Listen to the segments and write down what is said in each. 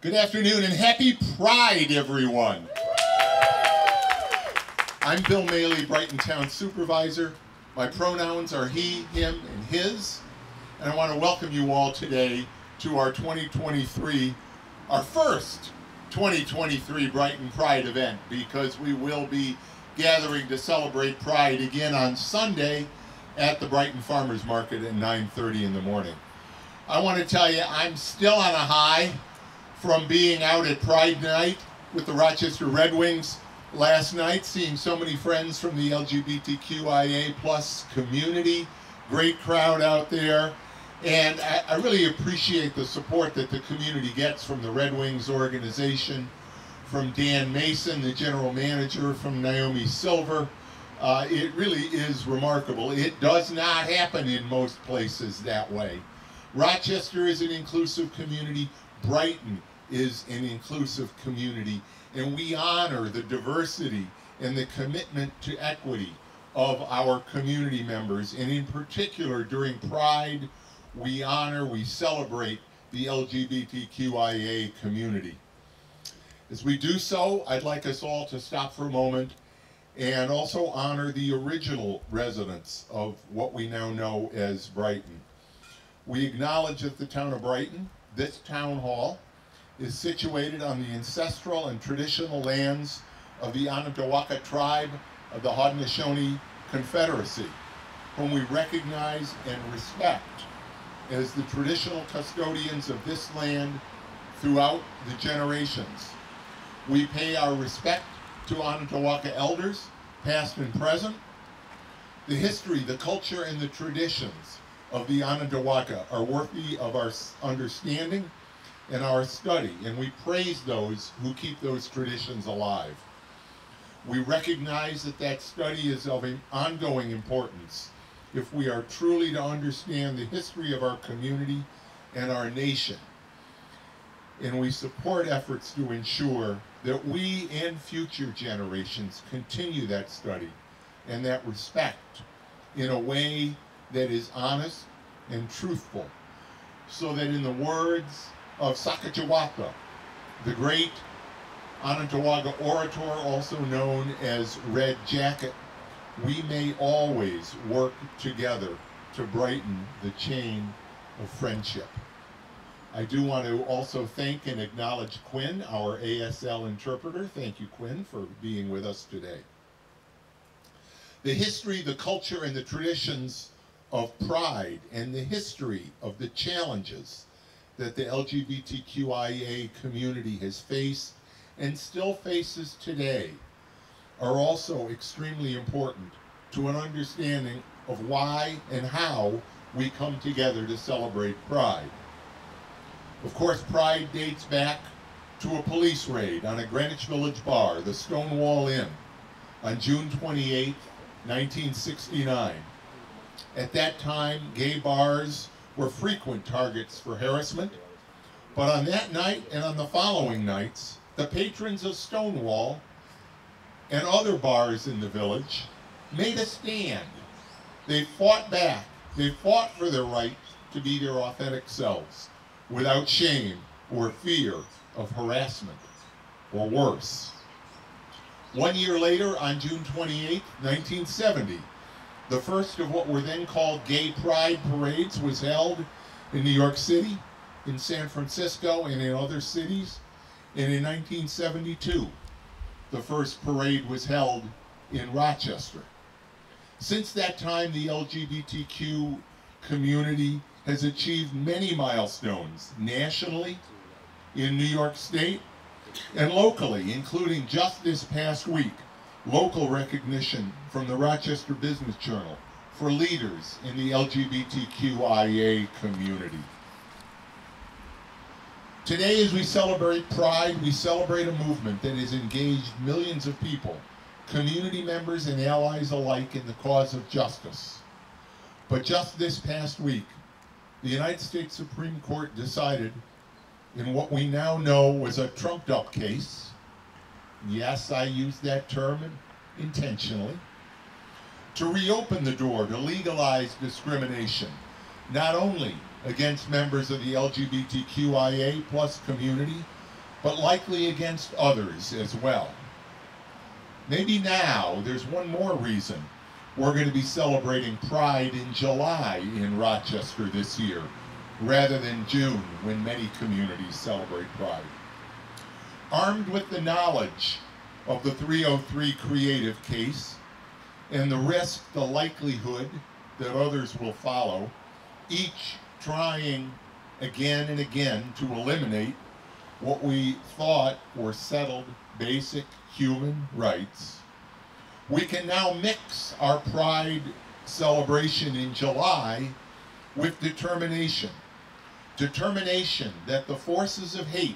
Good afternoon and happy Pride, everyone. I'm Bill Moehle, Brighton Town Supervisor. My pronouns are he, him, and his. And I want to welcome you all today to our first 2023 Brighton Pride event, because we will be gathering to celebrate Pride again on Sunday at the Brighton Farmers Market at 9:30 in the morning. I want to tell you, I'm still on a high from being out at Pride Night with the Rochester Red Wings last night, seeing so many friends from the LGBTQIA plus community. Great crowd out there. And I really appreciate the support that the community gets from the Red Wings organization, from Dan Mason, the general manager, from Naomi Silver. It really is remarkable. It does not happen in most places that way. Rochester is an inclusive community. Brighton is an inclusive community. And we honor the diversity and the commitment to equity of our community members. And in particular, during Pride, we honor, we celebrate the LGBTQIA community. As we do so, I'd like us all to stop for a moment and also honor the original residents of what we now know as Brighton. We acknowledge that the town of Brighton, this town hall, is situated on the ancestral and traditional lands of the Onondaga tribe of the Haudenosaunee Confederacy, whom we recognize and respect as the traditional custodians of this land throughout the generations. We pay our respect to Onondaga elders, past and present. The history, the culture, and the traditions of the Onondaga are worthy of our understanding and our study, and we praise those who keep those traditions alive. We recognize that that study is of an ongoing importance if we are truly to understand the history of our community and our nation. And we support efforts to ensure that we and future generations continue that study and that respect in a way that is honest and truthful, so that in the words of Sacagawea, the great Onondaga orator, also known as Red Jacket, we may always work together to brighten the chain of friendship. I do want to also thank and acknowledge Quinn, our ASL interpreter. Thank you, Quinn, for being with us today. The history, the culture, and the traditions of Pride, and the history of the challenges that the LGBTQIA community has faced and still faces today are also extremely important to an understanding of why and how we come together to celebrate Pride. Of course, Pride dates back to a police raid on a Greenwich Village bar, the Stonewall Inn, on June 28, 1969. At that time, gay bars were frequent targets for harassment, but on that night and on the following nights, the patrons of Stonewall and other bars in the village made a stand. They fought back. They fought for their right to be their authentic selves, without shame or fear of harassment, or worse. 1 year later, on June 28, 1970, the first of what were then called Gay Pride parades was held in New York City, in San Francisco, and in other cities. And in 1972, the first parade was held in Rochester. Since that time, the LGBTQ community has achieved many milestones nationally, in New York State, and locally, including just this past week, local recognition from the Rochester Business Journal for leaders in the LGBTQIA community. Today, as we celebrate Pride, we celebrate a movement that has engaged millions of people, community members and allies alike, in the cause of justice. But just this past week, the United States Supreme Court decided in what we now know was a trumped-up case. Yes, I use that term intentionally. To reopen the door to legalize discrimination, not only against members of the LGBTQIA plus community, but likely against others as well. Maybe now there's one more reason we're going to be celebrating Pride in July in Rochester this year, rather than June, when many communities celebrate Pride. Armed with the knowledge of the 303 creative case and the risk, the likelihood that others will follow, each trying again and again to eliminate what we thought were settled basic human rights, we can now mix our Pride celebration in July with determination. Determination that the forces of hate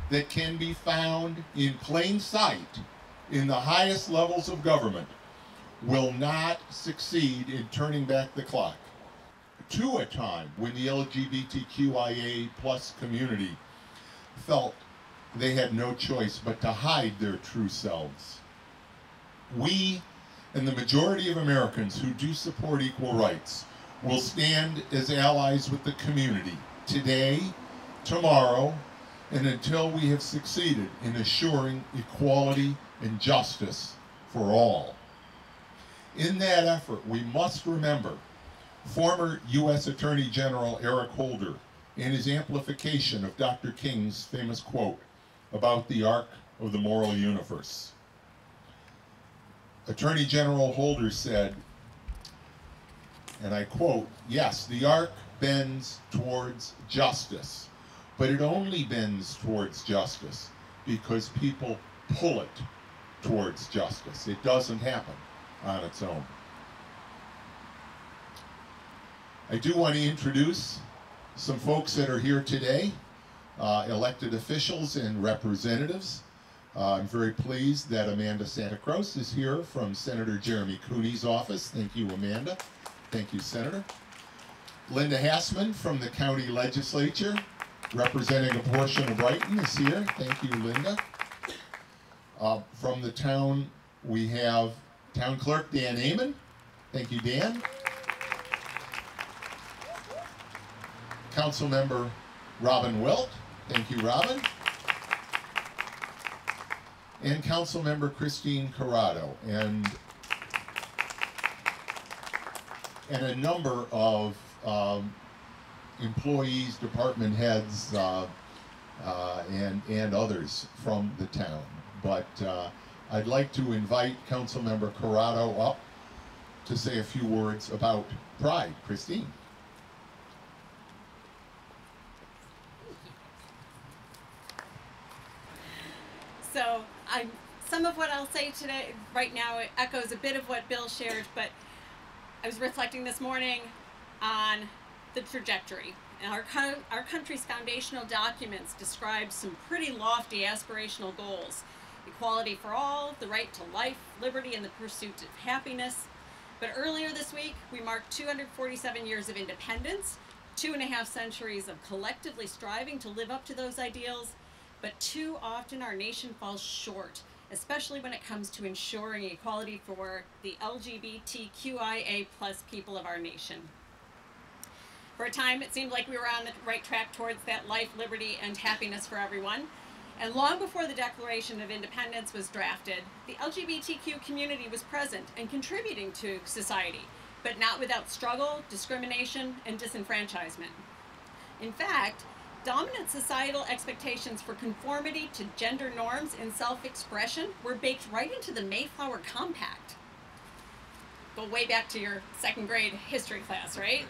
that can be found in plain sight in the highest levels of government will not succeed in turning back the clock to a time when the LGBTQIA+ community felt they had no choice but to hide their true selves. We and the majority of Americans who do support equal rights will stand as allies with the community today, tomorrow, and until we have succeeded in assuring equality and justice for all. In that effort, we must remember former U.S. Attorney General Eric Holder and his amplification of Dr. King's famous quote about the arc of the moral universe. Attorney General Holder said, and I quote, "Yes, the arc bends towards justice, but it only bends towards justice because people pull it towards justice. It doesn't happen on its own." I do want to introduce some folks that are here today, elected officials and representatives. I'm very pleased that Amanda Santa Cruz is here from Senator Jeremy Cooney's office. Thank you, Amanda. Thank you, Senator. Linda Hassman from the county legislature, representing a portion of Brighton, is here. Thank you, Linda. From the town, we have Town Clerk Dan Amon. Thank you, Dan. Councilmember Robin Wilt. Thank you, Robin. And Councilmember Christine Corrado, and a number of employees, department heads, and others from the town. But I'd like to invite Councilmember Corrado up to say a few words about Pride. Christine. So some of what I'll say today, right now, it echoes a bit of what Bill shared, but I was reflecting this morning on the trajectory. And our country's foundational documents describe some pretty lofty aspirational goals. Equality for all, the right to life, liberty, and the pursuit of happiness. But earlier this week, we marked 247 years of independence, 2.5 centuries of collectively striving to live up to those ideals. But too often our nation falls short, especially when it comes to ensuring equality for the LGBTQIA+ people of our nation. For a time, it seemed like we were on the right track towards that life, liberty, and happiness for everyone. And long before the Declaration of Independence was drafted, the LGBTQ community was present and contributing to society, but not without struggle, discrimination, and disenfranchisement. In fact, dominant societal expectations for conformity to gender norms and self-expression were baked right into the Mayflower Compact. Go way back to your second grade history class, right?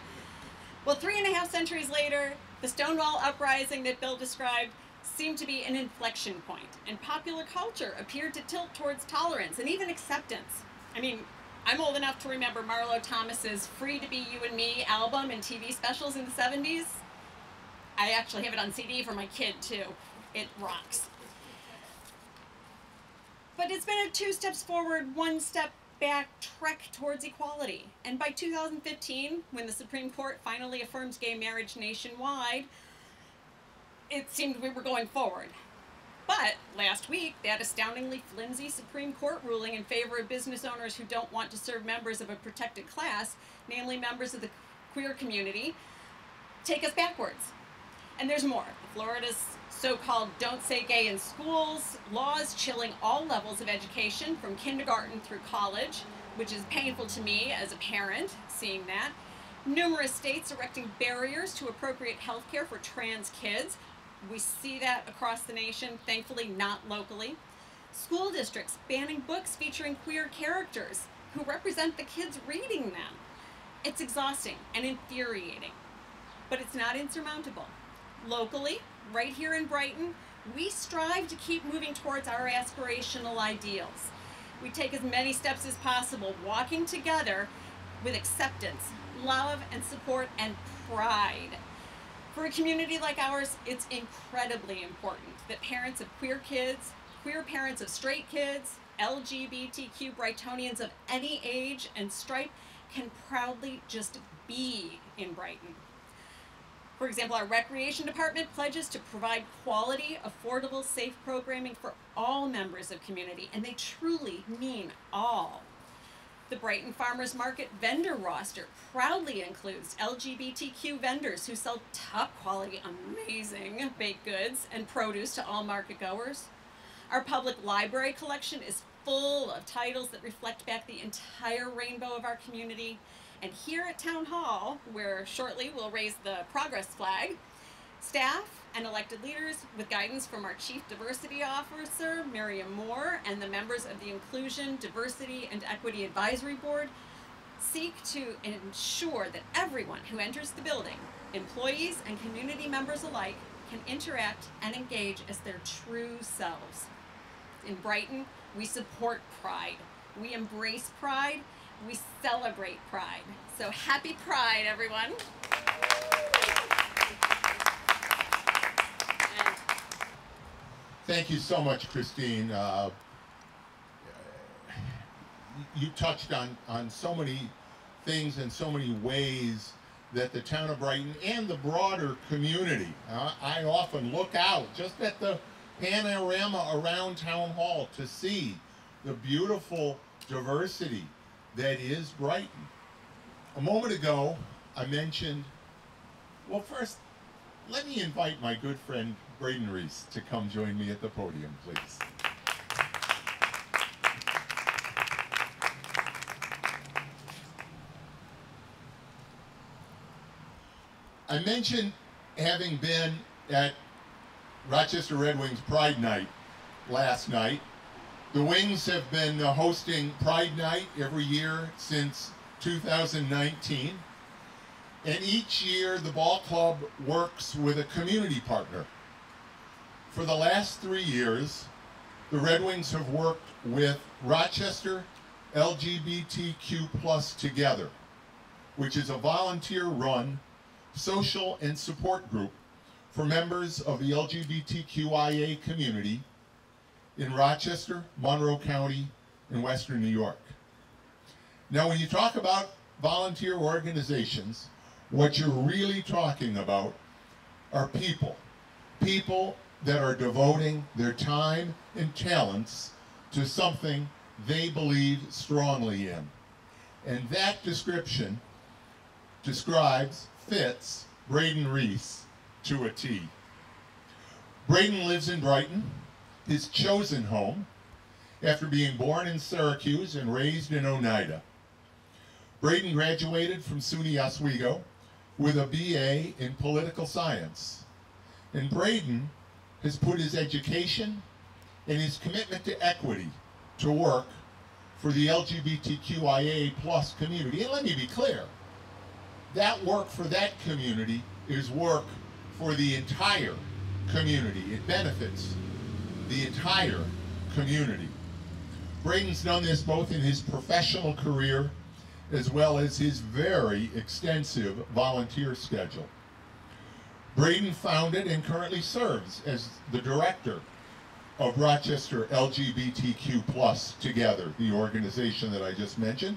Well, 3.5 centuries later, the Stonewall Uprising that Bill described seemed to be an inflection point, and popular culture appeared to tilt towards tolerance and even acceptance. I mean, I'm old enough to remember Marlo Thomas's Free to Be You and Me album and TV specials in the 70s. I actually have it on CD for my kid, too. It rocks. But it's been a 2 steps forward, 1 step back trek towards equality. And by 2015, when the Supreme Court finally affirmed gay marriage nationwide, it seemed we were going forward. But last week, that astoundingly flimsy Supreme Court ruling in favor of business owners who don't want to serve members of a protected class, namely members of the queer community, take us backwards. And there's more. Florida's so-called Don't Say Gay in Schools laws chilling all levels of education from kindergarten through college, which is painful to me as a parent seeing that. Numerous states erecting barriers to appropriate health care for trans kids. We see that across the nation, thankfully not locally. School districts banning books featuring queer characters who represent the kids reading them. It's exhausting and infuriating, but it's not insurmountable. Locally, right here in Brighton, we strive to keep moving towards our aspirational ideals. We take as many steps as possible, walking together with acceptance, love, and support, and pride. For a community like ours, it's incredibly important that parents of queer kids, queer parents of straight kids, LGBTQ Brightonians of any age and stripe can proudly just be in Brighton. For example, our recreation department pledges to provide quality, affordable, safe programming for all members of community, and they truly mean all. The Brighton Farmers Market vendor roster proudly includes LGBTQ vendors who sell top quality, amazing baked goods and produce to all market goers. Our public library collection is full of titles that reflect back the entire rainbow of our community. And here at Town Hall, where shortly we'll raise the progress flag, staff and elected leaders, with guidance from our Chief Diversity Officer, Miriam, and the members of the Inclusion, Diversity, and Equity Advisory Board, seek to ensure that everyone who enters the building, employees and community members alike, can interact and engage as their true selves. In Brighton, we support pride. We embrace pride. We celebrate pride. So happy Pride, everyone. Thank you so much, Christine. You touched on so many things and so many ways that the town of Brighton and the broader community, I often look out just at the panorama around Town Hall to see the beautiful diversity that is Brighton. A moment ago, I mentioned, well, first, let me invite my good friend Braden Reese to come join me at the podium, please. I mentioned having been at Rochester Red Wings Pride Night last night. The Wings have been hosting Pride Night every year since 2019. And each year the ball club works with a community partner. For the last 3 years, the Red Wings have worked with Rochester LGBTQ+ Together, which is a volunteer-run social and support group for members of the LGBTQIA community in Rochester, Monroe County, and Western New York. Now, when you talk about volunteer organizations, what you're really talking about are people. People that are devoting their time and talents to something they believe strongly in. And that description fits Braden Reese to a T. Braden lives in Brighton, his chosen home, after being born in Syracuse and raised in Oneida. Braden graduated from SUNY Oswego with a BA in political science. And Braden has put his education and his commitment to equity to work for the LGBTQIA+ community. And let me be clear, that work for that community is work for the entire community. It benefits the entire community. Braden's done this both in his professional career as well as his very extensive volunteer schedule. Braden founded and currently serves as the director of Rochester LGBTQ+ Together, the organization that I just mentioned.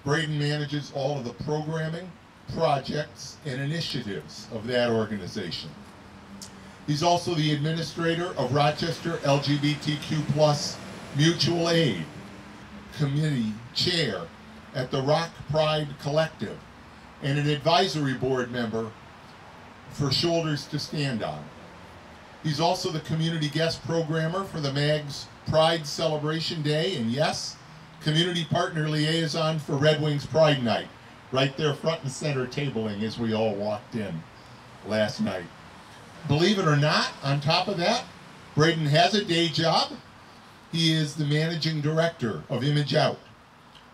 Braden manages all of the programming, projects, and initiatives of that organization. He's also the administrator of Rochester LGBTQ+ Mutual Aid, committee chair at the Rock Pride Collective, and an advisory board member for Shoulders to Stand On. He's also the community guest programmer for the MAG's Pride Celebration Day, and yes, community partner liaison for Red Wings Pride Night, right there front and center tabling as we all walked in last night. Believe it or not, on top of that, Braden has a day job. He is the managing director of Image Out,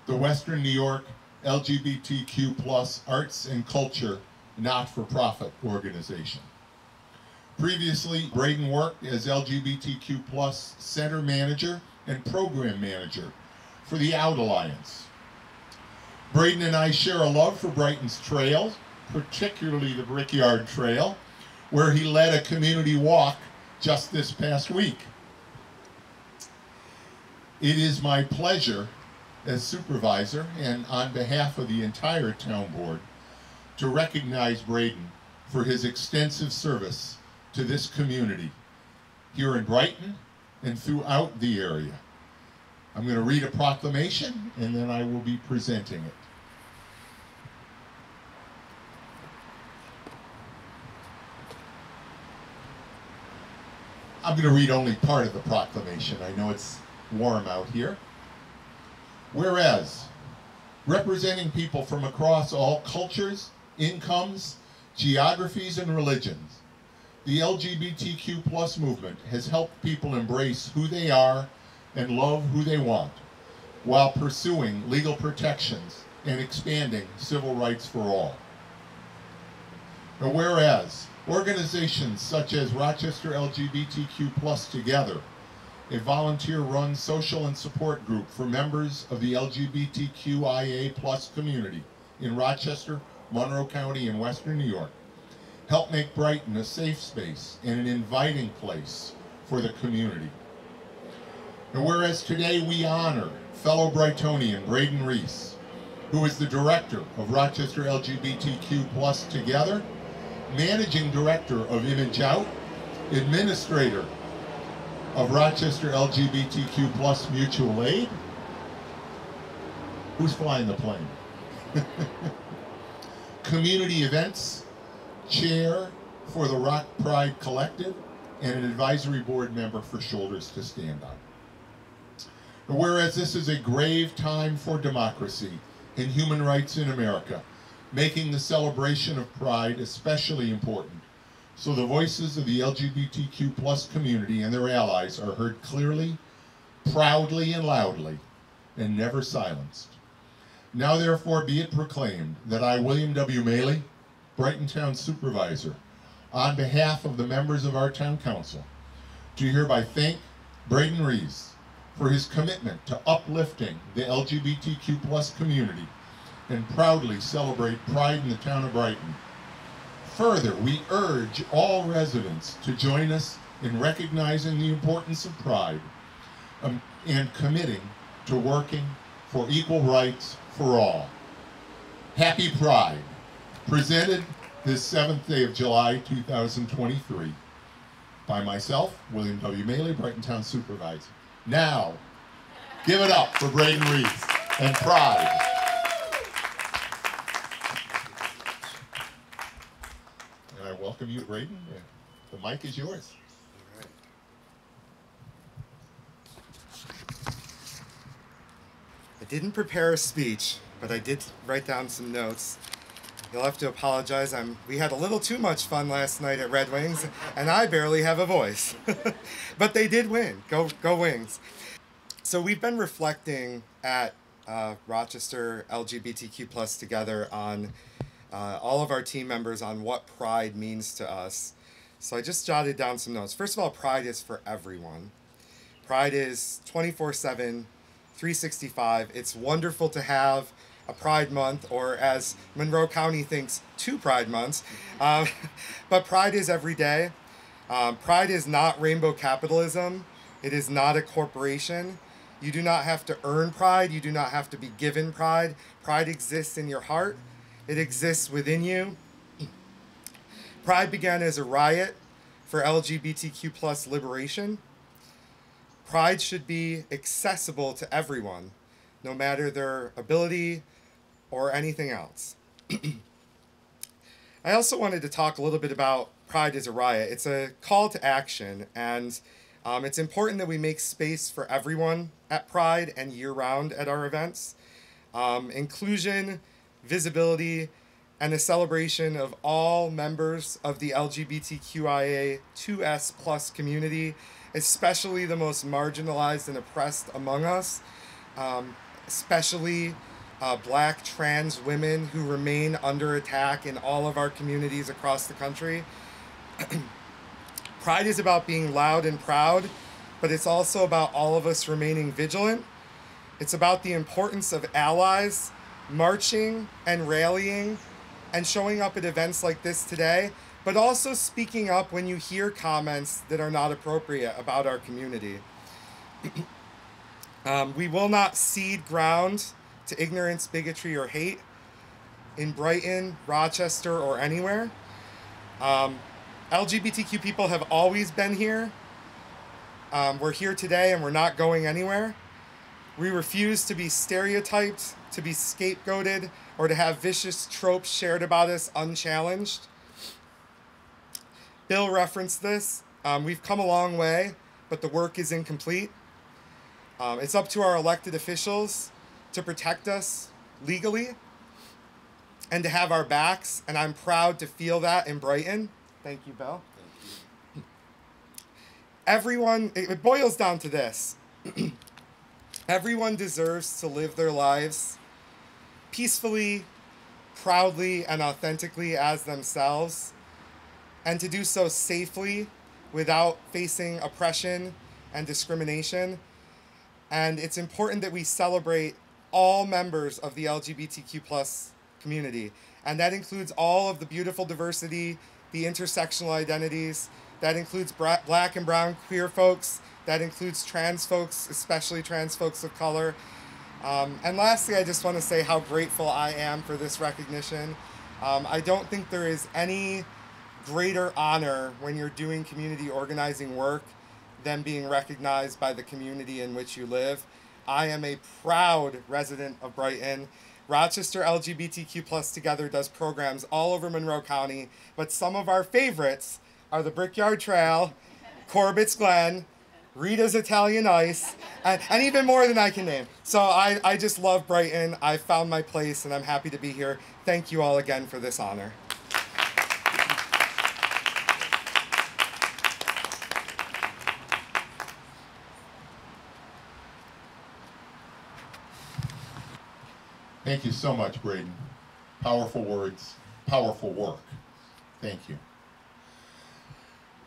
the Western New York LGBTQ+ arts and culture not-for-profit organization. Previously, Braden worked as LGBTQ+ center manager and program manager for the Out Alliance. Braden and I share a love for Brighton's trails, particularly the Brickyard Trail, where he led a community walk just this past week. It is my pleasure as supervisor and on behalf of the entire town board to recognize Braden for his extensive service to this community here in Brighton and throughout the area. I'm going to read a proclamation and then I will be presenting it. I'm going to read only part of the proclamation. I know it's warm out here. Whereas, representing people from across all cultures, incomes, geographies, and religions, the LGBTQ+ movement has helped people embrace who they are and love who they want, while pursuing legal protections and expanding civil rights for all. Now, whereas, organizations such as Rochester LGBTQ+ Together, a volunteer-run social and support group for members of the LGBTQIA+ community in Rochester, Monroe County, and Western New York, help make Brighton a safe space and an inviting place for the community. And whereas today we honor fellow Brightonian Braden Reese, who is the director of Rochester LGBTQ+ Together, managing director of Image Out, administrator of Rochester LGBTQ+ Mutual Aid. Who's flying the plane? Community events chair for the Rock Pride Collective and an advisory board member for Shoulders to Stand On. Whereas this is a grave time for democracy and human rights in America, making the celebration of Pride especially important, so the voices of the LGBTQ+ community and their allies are heard clearly, proudly, and loudly, and never silenced. Now therefore be it proclaimed that I, William W. Moehle, Brighton Town Supervisor, on behalf of the members of our Town Council, do hereby thank Braden Reese for his commitment to uplifting the LGBTQ+ community and proudly celebrate Pride in the town of Brighton. Further, we urge all residents to join us in recognizing the importance of Pride and committing to working for equal rights for all. Happy Pride, presented this 7th day of July 2023 by myself, William W. Moehle, Brighton Town Supervisor. Now, give it up for Braden Reese and Pride. And I welcome you, Braden. The mic is yours. All right. I didn't prepare a speech, but I did write down some notes. You'll have to apologize. We had a little too much fun last night at Red Wings, and I barely have a voice. But they did win. Go Wings. So we've been reflecting at Rochester LGBTQ+ Together on all of our team members on what Pride means to us. So I just jotted down some notes. First of all, Pride is for everyone. Pride is 24/7, 365. It's wonderful to have a Pride Month, or as Monroe County thinks, 2 Pride Months. But Pride is every day. Pride is not rainbow capitalism. It is not a corporation. You do not have to earn pride. You do not have to be given pride. Pride exists in your heart. It exists within you. Pride began as a riot for LGBTQ+ liberation. Pride should be accessible to everyone, no matter their ability or anything else. I also wanted to talk a little bit about Pride is a Riot. It's a call to action, and it's important that we make space for everyone at Pride and year-round at our events. Inclusion, visibility, and a celebration of all members of the LGBTQIA2S+ community, especially the most marginalized and oppressed among us, especially Black trans women who remain under attack in all of our communities across the country. Pride is about being loud and proud, but it's also about all of us remaining vigilant. It's about the importance of allies marching and rallying and showing up at events like this today, but also speaking up when you hear comments that are not appropriate about our community. We will not cede ground to ignorance, bigotry, or hate in Brighton, Rochester, or anywhere. LGBTQ people have always been here. We're here today and we're not going anywhere. We refuse to be stereotyped, to be scapegoated, or to have vicious tropes shared about us unchallenged. Bill referenced this. We've come a long way, but the work is incomplete. It's up to our elected officials to protect us legally and to have our backs, and I'm proud to feel that in Brighton. Thank you, Bill. Thank you. Everyone, it boils down to this. Everyone deserves to live their lives peacefully, proudly, and authentically as themselves, and to do so safely without facing oppression and discrimination. And it's important that we celebrate all members of the LGBTQ+ community. And that includes all of the beautiful diversity, the intersectional identities, that includes Black and brown queer folks, that includes trans folks, especially trans folks of color. And lastly, I just want to say how grateful I am for this recognition. I don't think there is any greater honor when you're doing community organizing work than being recognized by the community in which you live. I am a proud resident of Brighton. Rochester LGBTQ+ Together does programs all over Monroe County, but some of our favorites are the Brickyard Trail, Corbett's Glen, Rita's Italian Ice, and even more than I can name. So I just love Brighton. I've found my place and I'm happy to be here. Thank you all again for this honor. Thank you so much, Braden. Powerful words, powerful work. Thank you.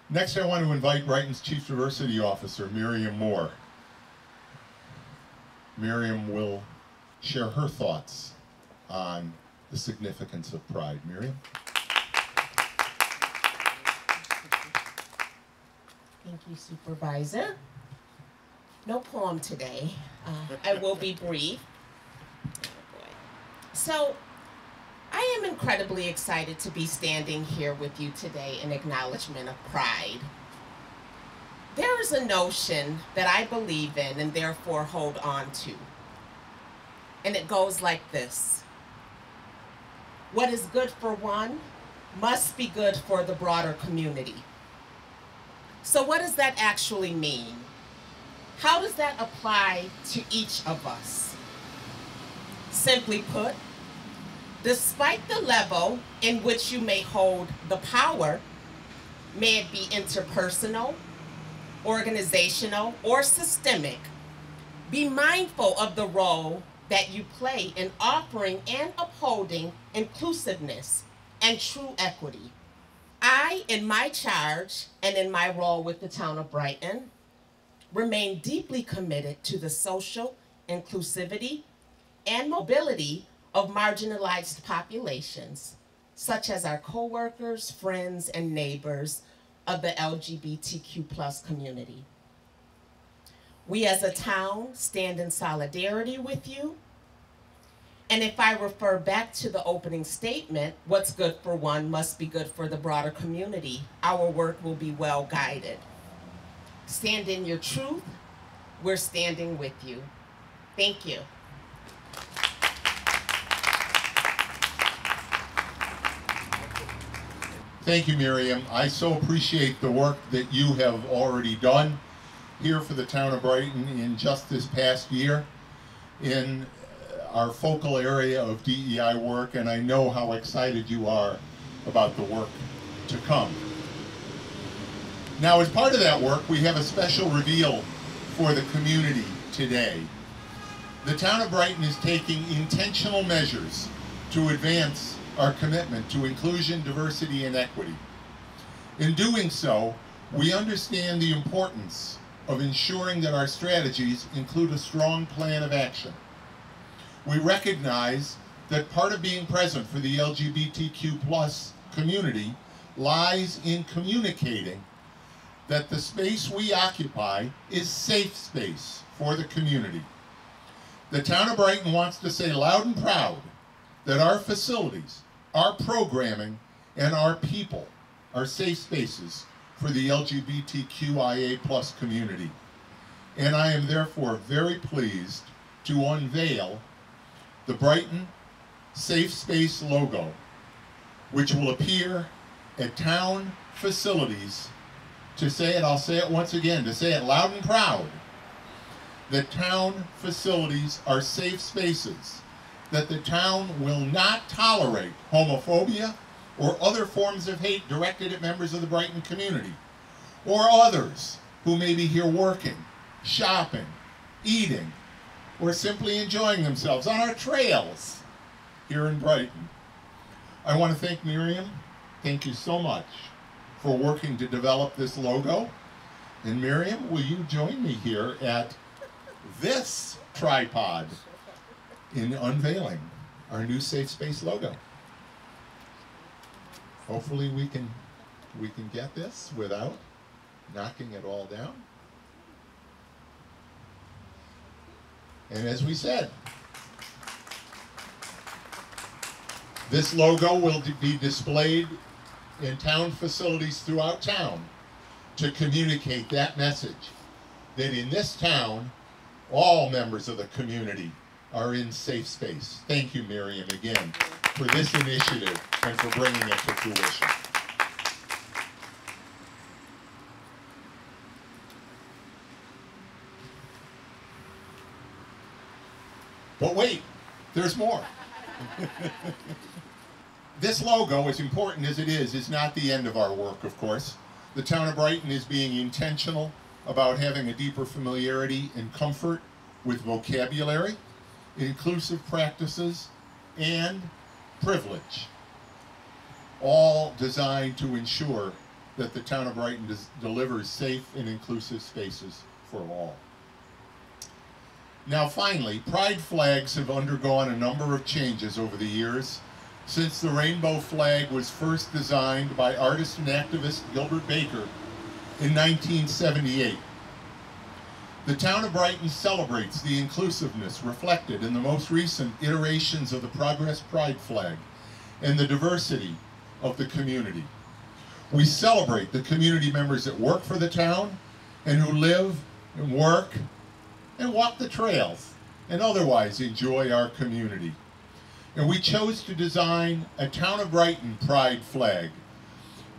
Next, I want to invite Brighton's Chief Diversity Officer, Miriam Moore. Miriam will share her thoughts on the significance of Pride. Miriam? Thank you, Supervisor. No poem today. I will be brief. So, I am incredibly excited to be standing here with you today in acknowledgement of Pride. There is a notion that I believe in and therefore hold on to. And it goes like this. What is good for one must be good for the broader community. So what does that actually mean? How does that apply to each of us? Simply put, despite the level in which you may hold the power, may it be interpersonal, organizational, or systemic, be mindful of the role that you play in offering and upholding inclusiveness and true equity. I, in my charge and in my role with the town of Brighton, remain deeply committed to the social inclusivity and mobility of marginalized populations, such as our coworkers, friends, and neighbors of the LGBTQ+ community. We as a town stand in solidarity with you. And if I refer back to the opening statement, what's good for one must be good for the broader community, our work will be well guided. Stand in your truth, we're standing with you. Thank you. Thank you, Miriam. I so appreciate the work that you have already done here for the town of Brighton in just this past year in our focal area of DEI work, and I know how excited you are about the work to come. Now, as part of that work, we have a special reveal for the community today. The town of Brighton is taking intentional measures to advance our commitment to inclusion, diversity, and equity. In doing so, we understand the importance of ensuring that our strategies include a strong plan of action. We recognize that part of being present for the LGBTQ+ community lies in communicating that the space we occupy is safe space for the community. The town of Brighton wants to say loud and proud that our facilities, our programming, and our people are safe spaces for the LGBTQIA+ community. And I am therefore very pleased to unveil the Brighton Safe Space logo, which will appear at town facilities. To say it, I'll say it once again, to say it loud and proud, that town facilities are safe spaces, that the town will not tolerate homophobia or other forms of hate directed at members of the Brighton community, or others who may be here working, shopping, eating, or simply enjoying themselves on our trails here in Brighton. I want to thank Miriam. Thank you so much for working to develop this logo. And Miriam, will you join me here at this tripod in unveiling our new Safe Space logo? Hopefully we can get this without knocking it all down. And as we said, this logo will be displayed in town facilities throughout town to communicate that message, that in this town, all members of the community are in safe space. Thank you, Miriam, again, for this initiative and for bringing it to fruition. But wait, there's more. This logo, as important as it is not the end of our work, of course. The town of Brighton is being intentional about having a deeper familiarity and comfort with vocabulary, inclusive practices, and privilege, all designed to ensure that the town of Brighton delivers safe and inclusive spaces for all. Now finally, pride flags have undergone a number of changes over the years since the rainbow flag was first designed by artist and activist Gilbert Baker in 1978. The town of Brighton celebrates the inclusiveness reflected in the most recent iterations of the Progress Pride flag and the diversity of the community. We celebrate the community members that work for the town and who live and work and walk the trails and otherwise enjoy our community. And we chose to design a Town of Brighton Pride flag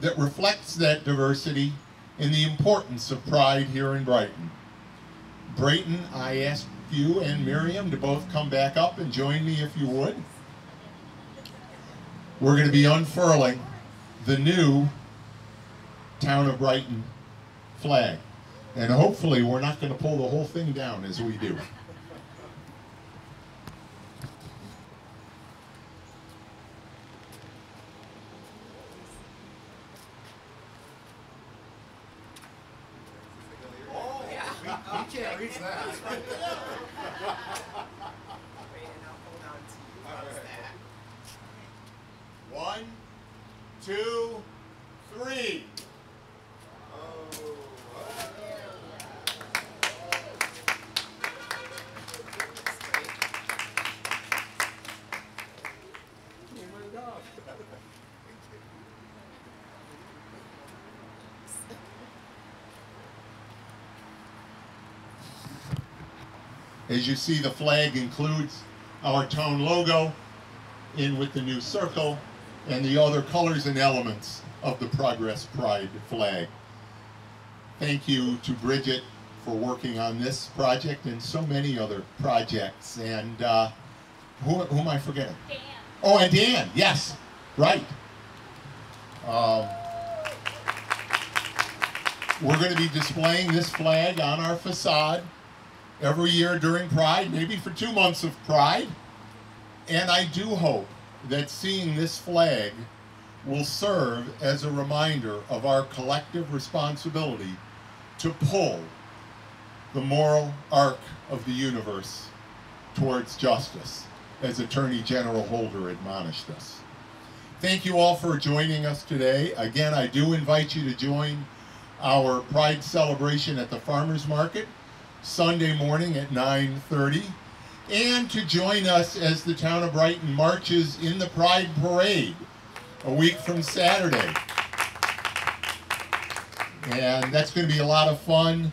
that reflects that diversity and the importance of pride here in Brighton. Braden, I ask you and Miriam to both come back up and join me if you would. We're going to be unfurling the new Town of Brighton flag. And hopefully we're not going to pull the whole thing down as we do. You can't reach that. One, two, three. As you see, the flag includes our town logo in with the new circle and the other colors and elements of the Progress Pride flag. Thank you to Bridget for working on this project and so many other projects. And who am I forgetting? Dan. Oh, and Dan, yes, right. We're going to be displaying this flag on our facade every year during Pride, maybe for 2 months of Pride. And I do hope that seeing this flag will serve as a reminder of our collective responsibility to pull the moral arc of the universe towards justice, as Attorney General Holder admonished us. Thank you all for joining us today. Again, I do invite you to join our Pride celebration at the Farmers Market Sunday morning at 9:30, and to join us as the town of Brighton marches in the Pride Parade a week from Saturday. And that's going to be a lot of fun.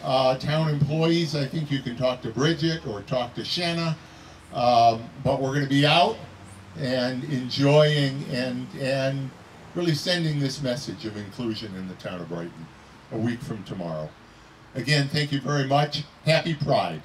Town employees, I think you can talk to Bridget or talk to Shanna, but we're going to be out and enjoying and really sending this message of inclusion in the town of Brighton a week from tomorrow. Again, thank you very much. Happy Pride.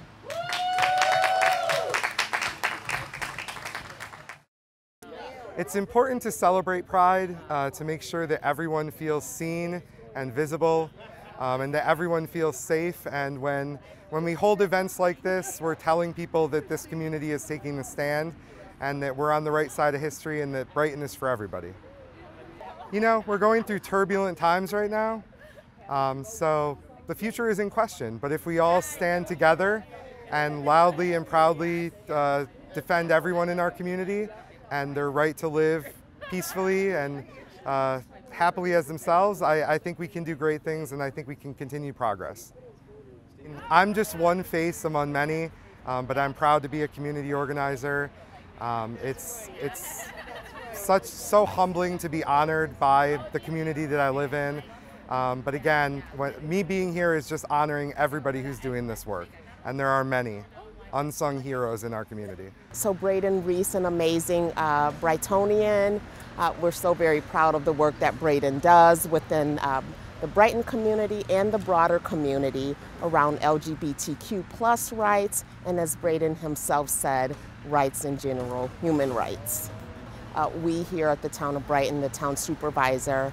It's important to celebrate Pride, to make sure that everyone feels seen and visible, and that everyone feels safe. And when we hold events like this, we're telling people that this community is taking a stand and that we're on the right side of history and that Brighton is for everybody. You know, we're going through turbulent times right now, so the future is in question. But if we all stand together and loudly and proudly defend everyone in our community and their right to live peacefully and happily as themselves, I think we can do great things, and I think we can continue progress. I'm just one face among many, but I'm proud to be a community organizer. It's so humbling to be honored by the community that I live in. But again, me being here is just honoring everybody who's doing this work. And there are many unsung heroes in our community. So Braden, Reese, an amazing Brightonian. We're so very proud of the work that Braden does within the Brighton community and the broader community around LGBTQ+ rights, and as Braden himself said, rights in general, human rights. We here at the town of Brighton, the town supervisor,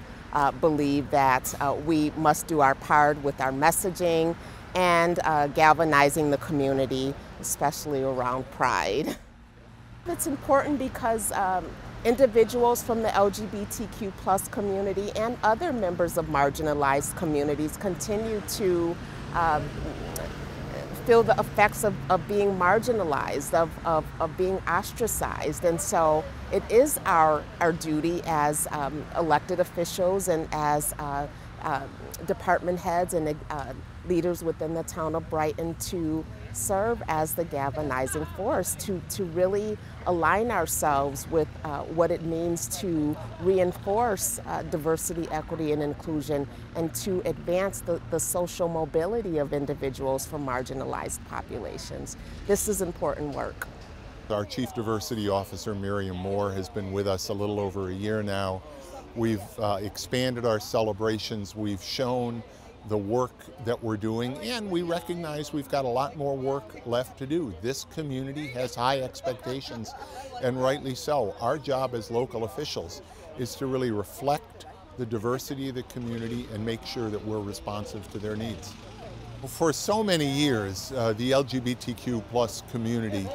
believe that we must do our part with our messaging and galvanizing the community, especially around Pride. It's important because individuals from the LGBTQ+ community and other members of marginalized communities continue to feel the effects of being marginalized, of being ostracized. And so it is our duty as elected officials and as department heads and leaders within the town of Brighton to serve as the galvanizing force, to really align ourselves with what it means to reinforce diversity, equity, and inclusion, and to advance the social mobility of individuals from marginalized populations. This is important work. Our Chief Diversity Officer, Miriam, has been with us a little over a year now. We've expanded our celebrations. We've shown the work that we're doing, and we recognize we've got a lot more work left to do. This community has high expectations, and rightly so. Our job as local officials is to really reflect the diversity of the community and make sure that we're responsive to their needs. For so many years, the LGBTQ+ community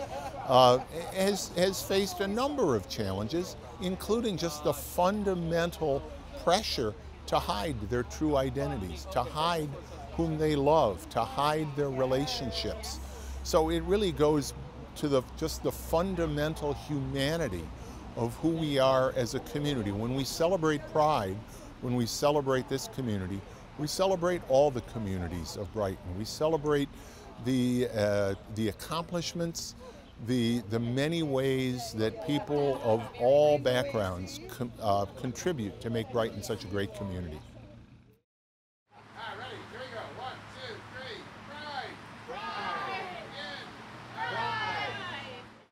has faced a number of challenges, including just the fundamental pressure to hide their true identities, to hide whom they love, to hide their relationships. So it really goes to just the fundamental humanity of who we are as a community. When we celebrate Pride, when we celebrate this community, we celebrate all the communities of Brighton. We celebrate the accomplishments, the many ways that people of all backgrounds contribute to make Brighton such a great community.